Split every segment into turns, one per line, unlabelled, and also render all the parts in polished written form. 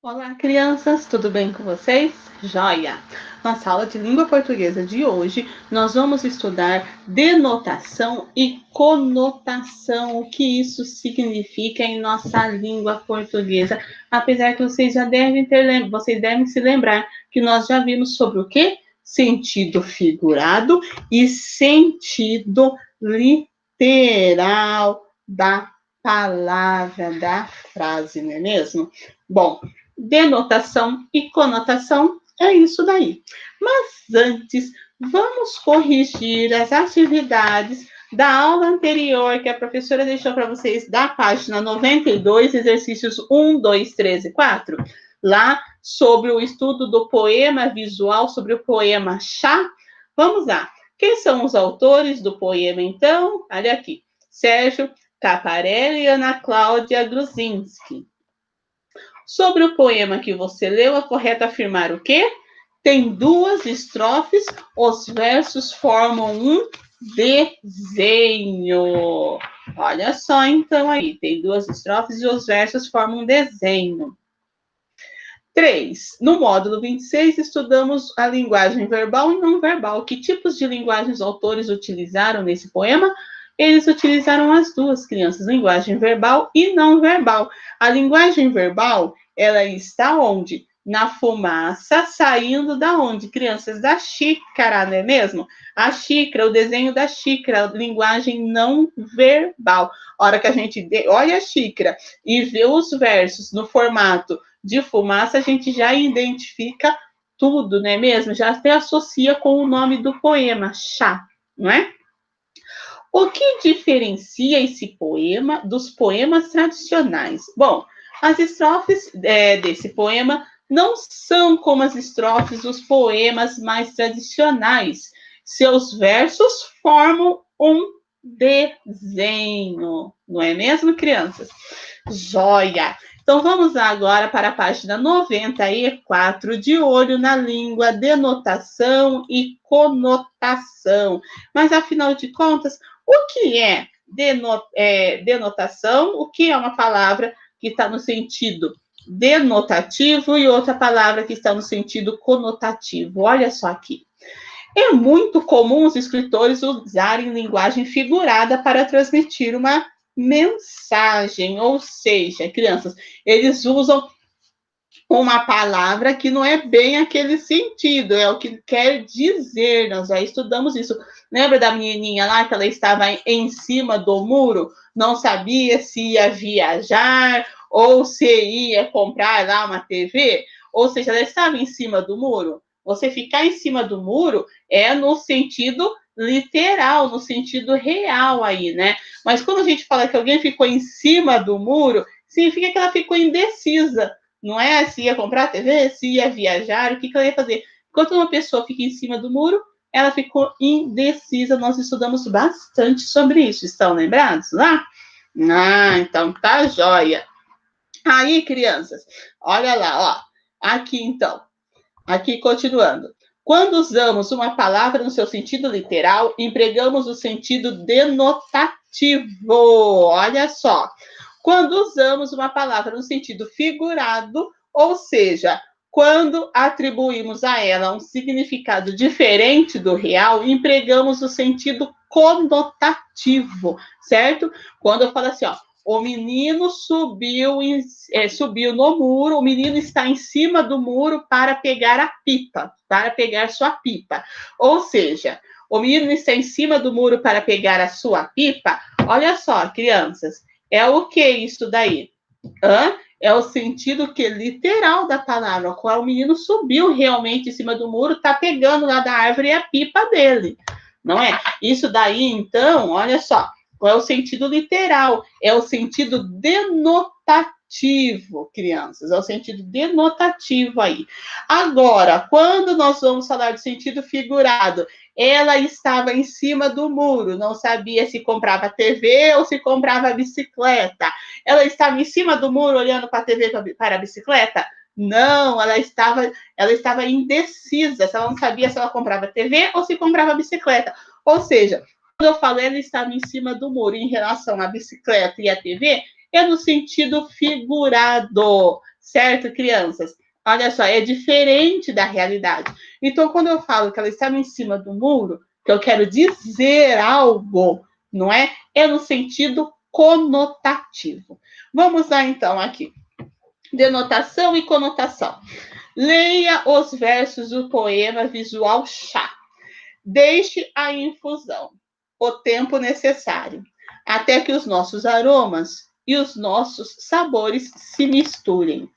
Olá, crianças, tudo bem com vocês? Joia! Nossa aula de língua portuguesa de hoje, nós vamos estudar denotação e conotação, o que isso significa em nossa língua portuguesa. Apesar que vocês já devem vocês devem se lembrar que nós já vimos sobre o quê? Sentido figurado e sentido literal da palavra, da frase, não é mesmo? Bom, denotação e conotação é isso daí. Mas antes, vamos corrigir as atividades da aula anterior que a professora deixou para vocês da página 92, exercícios 1, 2, 3 e 4, lá sobre o estudo do poema visual, sobre o poema Chá. Vamos lá. Quem são os autores do poema, então? Olha aqui. Sérgio Caparelli e Ana Cláudia Gruzinski. Sobre o poema que você leu, é correto afirmar o quê? Tem duas estrofes, os versos formam um desenho. Olha só, então, aí. Tem duas estrofes e os versos formam um desenho. 3. No módulo 26, estudamos a linguagem verbal e não verbal. Que tipos de linguagens os autores utilizaram nesse poema? Eles utilizaram as duas, crianças, linguagem verbal e não verbal. A linguagem verbal, ela está onde? Na fumaça saindo da onde, crianças? Da xícara, não é mesmo? A xícara, o desenho da xícara, linguagem não verbal. A hora que a gente olha a xícara e vê os versos no formato de fumaça, a gente já identifica tudo, não é mesmo? Já até associa com o nome do poema, chá, não é? O que diferencia esse poema dos poemas tradicionais? Bom, as estrofes desse poema não são como as estrofes dos poemas mais tradicionais. Seus versos formam um desenho, não é mesmo, crianças? Joia! Então vamos lá agora para a página 94, de olho na língua, denotação e conotação. Mas afinal de contas, o que é denotação? O que é uma palavra que está no sentido denotativo e outra palavra que está no sentido conotativo? Olha só aqui. É muito comum os escritores usarem linguagem figurada para transmitir uma mensagem, ou seja, crianças, eles usam uma palavra que não é bem aquele sentido, é o que quer dizer. Nós já estudamos isso. Lembra da menininha lá que ela estava em cima do muro, não sabia se ia viajar ou se ia comprar lá uma TV? Ou seja, ela estava em cima do muro. Você ficar em cima do muro é no sentido literal, no sentido real aí, né? Mas quando a gente fala que alguém ficou em cima do muro, significa que ela ficou indecisa. Não é se ia comprar a TV, se ia viajar, o que ela ia fazer. Enquanto uma pessoa fica em cima do muro, ela ficou indecisa. Nós estudamos bastante sobre isso. Estão lembrados lá? Ah, então tá joia. Aí, crianças, olha lá, ó. Aqui, então. Aqui, continuando. Quando usamos uma palavra no seu sentido literal, empregamos o sentido denotativo. Olha só. Quando usamos uma palavra no sentido figurado, ou seja, quando atribuímos a ela um significado diferente do real, empregamos o sentido conotativo, certo? Quando eu falo assim, ó, o menino subiu no muro, o menino está em cima do muro para pegar a pipa, para pegar sua pipa. Ou seja, o menino está em cima do muro para pegar a sua pipa. Olha só, crianças, é o que isso daí? É o sentido que literal da palavra, qual o menino subiu realmente em cima do muro, está pegando lá da árvore a pipa dele, não é? Isso daí, então, olha só, qual é o sentido literal? É o sentido denotativo, crianças, é o sentido denotativo aí. Agora, quando nós vamos falar do sentido figurado, ela estava em cima do muro, não sabia se comprava TV ou se comprava bicicleta. Ela estava em cima do muro olhando para a TV, para a bicicleta? Não, ela estava indecisa, ela não sabia se ela comprava TV ou se comprava bicicleta. Ou seja, quando eu falo ela estava em cima do muro em relação à bicicleta e à TV, é no sentido figurado, certo, crianças? Olha só, é diferente da realidade. Então, quando eu falo que ela estava em cima do muro, que eu quero dizer algo, não é? É no sentido conotativo. Vamos lá, então, aqui. Denotação e conotação. Leia os versos do poema Visual Chá. Deixe a infusão, o tempo necessário, até que os nossos aromas e os nossos sabores se misturem.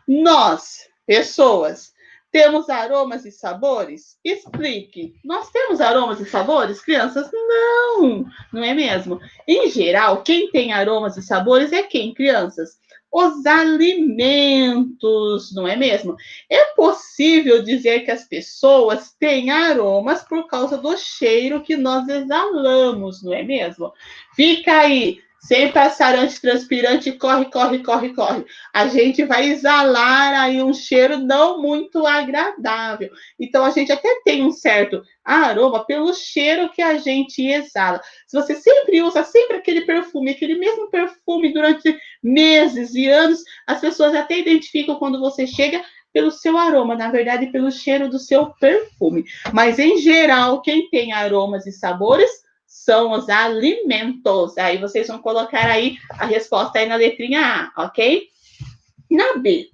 Nós, pessoas, temos aromas e sabores? Explique. Nós temos aromas e sabores, crianças? Não, não é mesmo? Em geral, quem tem aromas e sabores é quem, crianças? Os alimentos, não é mesmo? É possível dizer que as pessoas têm aromas por causa do cheiro que nós exalamos, não é mesmo? Fica aí, sem passar antitranspirante, corre, corre, corre, corre. A gente vai exalar aí um cheiro não muito agradável. Então, a gente até tem um certo aroma pelo cheiro que a gente exala. Se você sempre usa sempre aquele perfume, aquele mesmo perfume durante meses e anos, as pessoas até identificam quando você chega pelo seu aroma, na verdade, pelo cheiro do seu perfume. Mas, em geral, quem tem aromas e sabores são os alimentos. Aí vocês vão colocar aí a resposta aí na letrinha A, ok? Na B,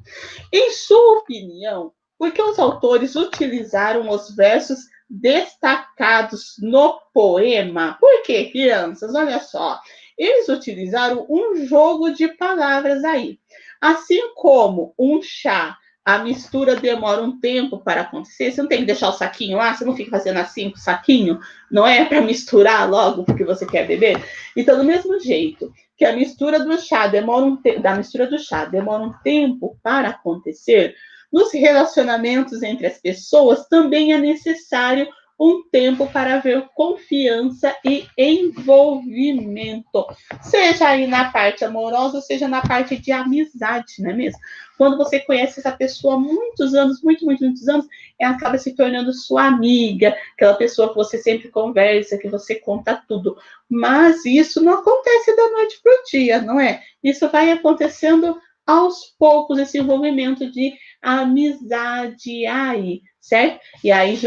em sua opinião, por que os autores utilizaram os versos destacados no poema? Por quê, crianças? Olha só, eles utilizaram um jogo de palavras aí. Assim como um chá, a mistura demora um tempo para acontecer. Você não tem que deixar o saquinho lá, você não fica fazendo assim com o saquinho, não é para misturar logo porque você quer beber. Então, do mesmo jeito que a mistura do chá demora um tempo para acontecer, nos relacionamentos entre as pessoas também é necessário um tempo para haver confiança e envolvimento. Seja aí na parte amorosa, seja na parte de amizade, não é mesmo? Quando você conhece essa pessoa há muitos anos, muitos anos, ela acaba se tornando sua amiga, aquela pessoa que você sempre conversa, que você conta tudo. Mas isso não acontece da noite para o dia, não é? Isso vai acontecendo aos poucos, esse envolvimento de amizade aí, certo? E aí,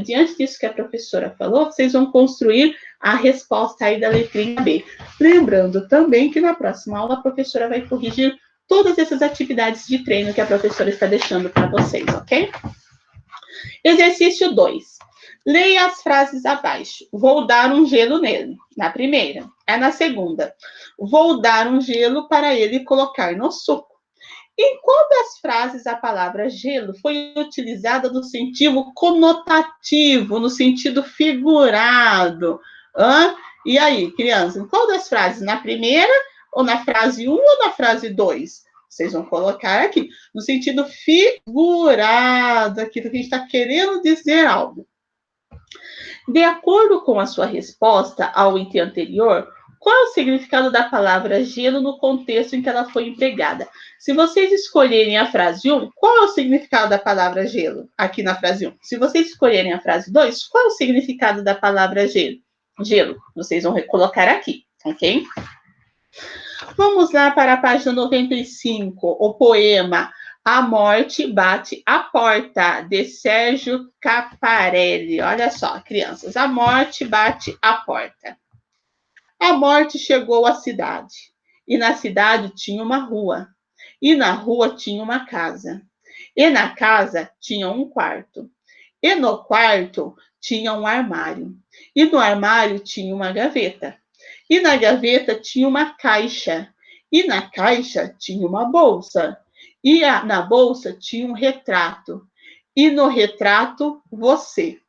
diante disso que a professora falou, vocês vão construir a resposta aí da letrinha B. Lembrando também que na próxima aula a professora vai corrigir todas essas atividades de treino que a professora está deixando para vocês, ok? Exercício 2. Leia as frases abaixo. Vou dar um gelo nele. Na primeira. Na segunda. Vou dar um gelo para ele colocar no suco. Em qual das frases a palavra gelo foi utilizada no sentido conotativo, no sentido figurado? E aí, criança, em qual das frases? Na primeira, ou na frase 1 ou na frase 2? Vocês vão colocar aqui, no sentido figurado, aquilo que a gente está querendo dizer algo. De acordo com a sua resposta ao item anterior, qual é o significado da palavra gelo no contexto em que ela foi empregada? Se vocês escolherem a frase 1, qual é o significado da palavra gelo? Aqui na frase 1. Se vocês escolherem a frase 2, qual é o significado da palavra gelo? Gelo. Vocês vão colocar aqui, ok? Vamos lá para a página 95, o poema A Morte Bate à Porta, de Sérgio Caparelli. Olha só, crianças, a morte bate à porta. A morte chegou à cidade, e na cidade tinha uma rua, e na rua tinha uma casa, e na casa tinha um quarto, e no quarto tinha um armário, e no armário tinha uma gaveta, e na gaveta tinha uma caixa, e na caixa tinha uma bolsa, e na bolsa tinha um retrato, e no retrato você,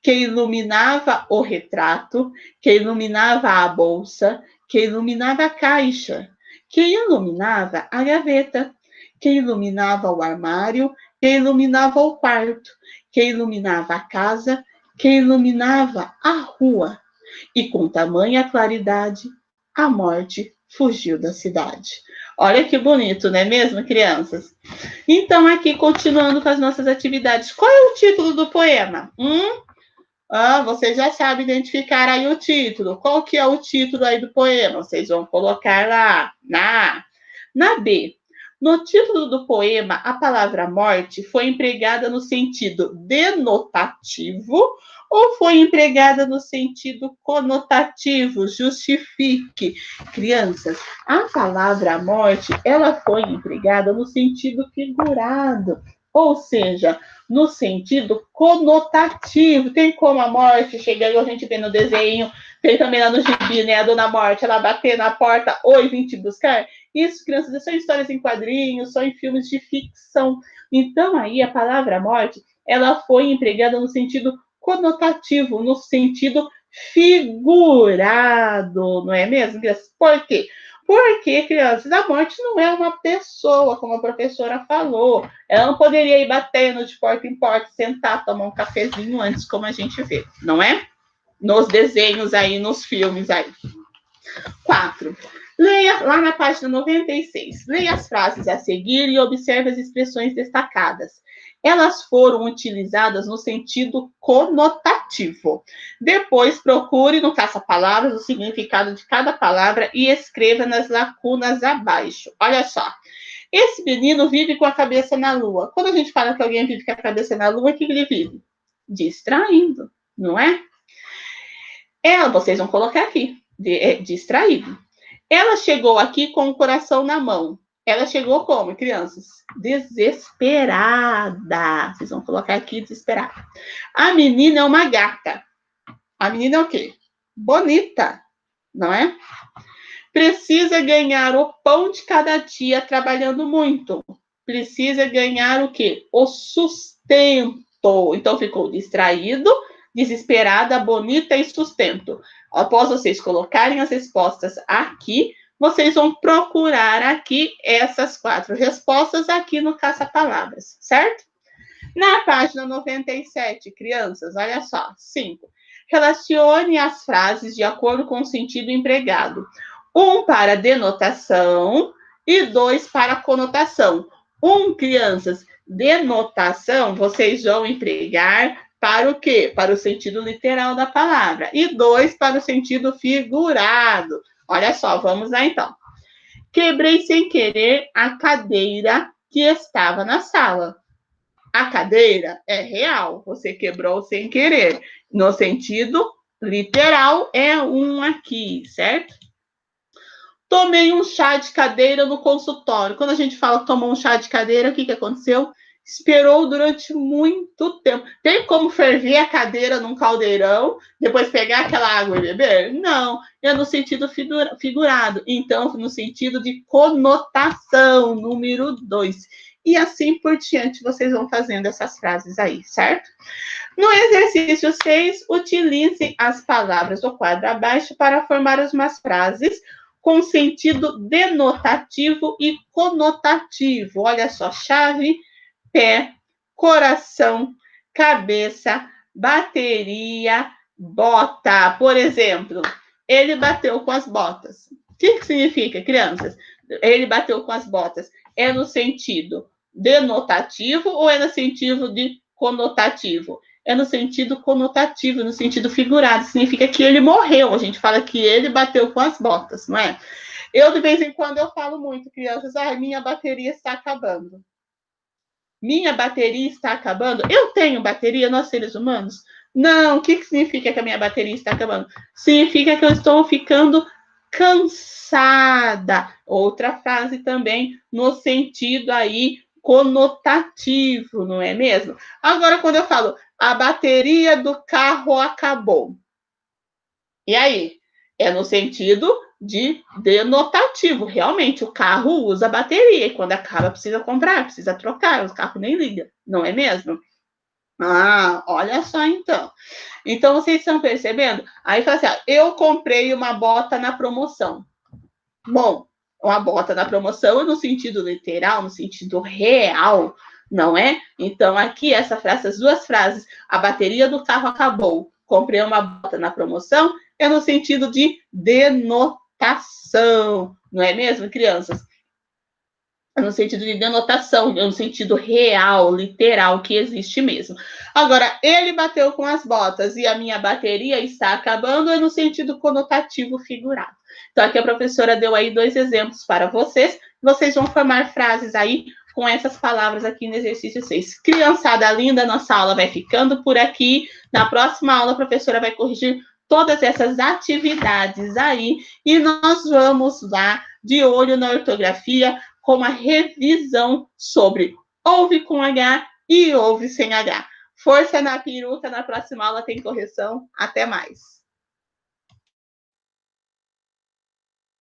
que iluminava o retrato, que iluminava a bolsa, que iluminava a caixa, que iluminava a gaveta, que iluminava o armário, que iluminava o quarto, que iluminava a casa, que iluminava a rua. E com tamanha claridade, a morte fugiu da cidade. Olha que bonito, não é mesmo, crianças? Então, aqui, continuando com as nossas atividades. Qual é o título do poema? Vocês já sabem identificar aí o título. Qual que é o título aí do poema? Vocês vão colocar lá, na B. No título do poema, a palavra morte foi empregada no sentido denotativo ou foi empregada no sentido conotativo? Justifique. Crianças, a palavra morte, ela foi empregada no sentido figurado, ou seja, no sentido conotativo. Tem como a morte, chega aí, a gente vê no desenho, tem também lá no gibi, né, a Dona Morte, ela bater na porta, oi, vim te buscar. Isso, crianças, são histórias em quadrinhos, são em filmes de ficção. Então, aí, a palavra morte, ela foi empregada no sentido conotativo, no sentido figurado, não é mesmo, crianças? Por quê? Porque, crianças, a morte não é uma pessoa, como a professora falou. Ela não poderia ir batendo de porta em porta, sentar, tomar um cafezinho antes, como a gente vê, não é? Nos desenhos aí, nos filmes aí. 4. Leia lá na página 96. Leia as frases a seguir e observe as expressões destacadas. Elas foram utilizadas no sentido conotativo. Depois, procure no caça-palavras o significado de cada palavra e escreva nas lacunas abaixo. Olha só. Esse menino vive com a cabeça na lua. Quando a gente fala que alguém vive com a cabeça na lua, o que ele vive? Distraindo, não é? Vocês vão colocar aqui, distraído. Ela chegou aqui com o coração na mão. Ela chegou como, crianças? Desesperada. Vocês vão colocar aqui, desesperada. A menina é uma gata. A menina é o quê? Bonita, não é? Precisa ganhar o pão de cada dia trabalhando muito. Precisa ganhar o quê? O sustento. Então, ficou distraído, desesperada, bonita e sustento. Após vocês colocarem as respostas aqui, vocês vão procurar aqui essas 4 respostas aqui no caça-palavras, certo? Na página 97, crianças, olha só. 5. Relacione as frases de acordo com o sentido empregado. 1 para denotação e 2 para conotação. 1, crianças, denotação, vocês vão empregar para o quê? Para o sentido literal da palavra. E 2 para o sentido figurado. Olha só, vamos lá então. Quebrei sem querer a cadeira que estava na sala. A cadeira é real, você quebrou sem querer. No sentido literal, é 1 aqui, certo? Tomei um chá de cadeira no consultório. Quando a gente fala que tomou um chá de cadeira, o que aconteceu? Esperou durante muito tempo. Tem como ferver a cadeira num caldeirão, depois pegar aquela água e beber? Não, é no sentido figurado. Então, no sentido de conotação, número 2. E assim por diante, vocês vão fazendo essas frases aí, certo? No exercício 6, utilize as palavras do quadro abaixo para formar umas frases com sentido denotativo e conotativo. Olha só, chave, pé, coração, cabeça, bateria, bota. Por exemplo, ele bateu com as botas. O que significa, crianças? Ele bateu com as botas. É no sentido denotativo ou é no sentido de conotativo? É no sentido conotativo, no sentido figurado. Significa que ele morreu. A gente fala que ele bateu com as botas, não é? Eu, de vez em quando, eu falo muito, crianças, minha bateria está acabando. Minha bateria está acabando? Eu tenho bateria, nós seres humanos? Não. O que significa que a minha bateria está acabando? Significa que eu estou ficando cansada. Outra frase também no sentido aí conotativo, não é mesmo? Agora, quando eu falo a bateria do carro acabou. E aí? É no sentido de denotativo. Realmente, o carro usa bateria. E quando acaba, precisa comprar, precisa trocar. O carro nem liga, não é mesmo? Olha só então. Então, vocês estão percebendo? Aí fala assim, eu comprei uma bota na promoção. Bom, uma bota na promoção no sentido literal, no sentido real, não é? Então, aqui, essas 2 frases, a bateria do carro acabou, comprei uma bota na promoção, é no sentido de denotação, não é mesmo, crianças? É no sentido de denotação, é no sentido real, literal, que existe mesmo. Agora, ele bateu com as botas e a minha bateria está acabando, é no sentido conotativo figurado. Então, aqui a professora deu aí 2 exemplos para vocês, vocês vão formar frases aí com essas palavras aqui no exercício 6. Criançada linda, nossa aula vai ficando por aqui. Na próxima aula, a professora vai corrigir todas essas atividades aí e nós vamos lá de olho na ortografia com uma revisão sobre ouve com H e ouve sem H. Força na peruca, na próxima aula tem correção. Até mais.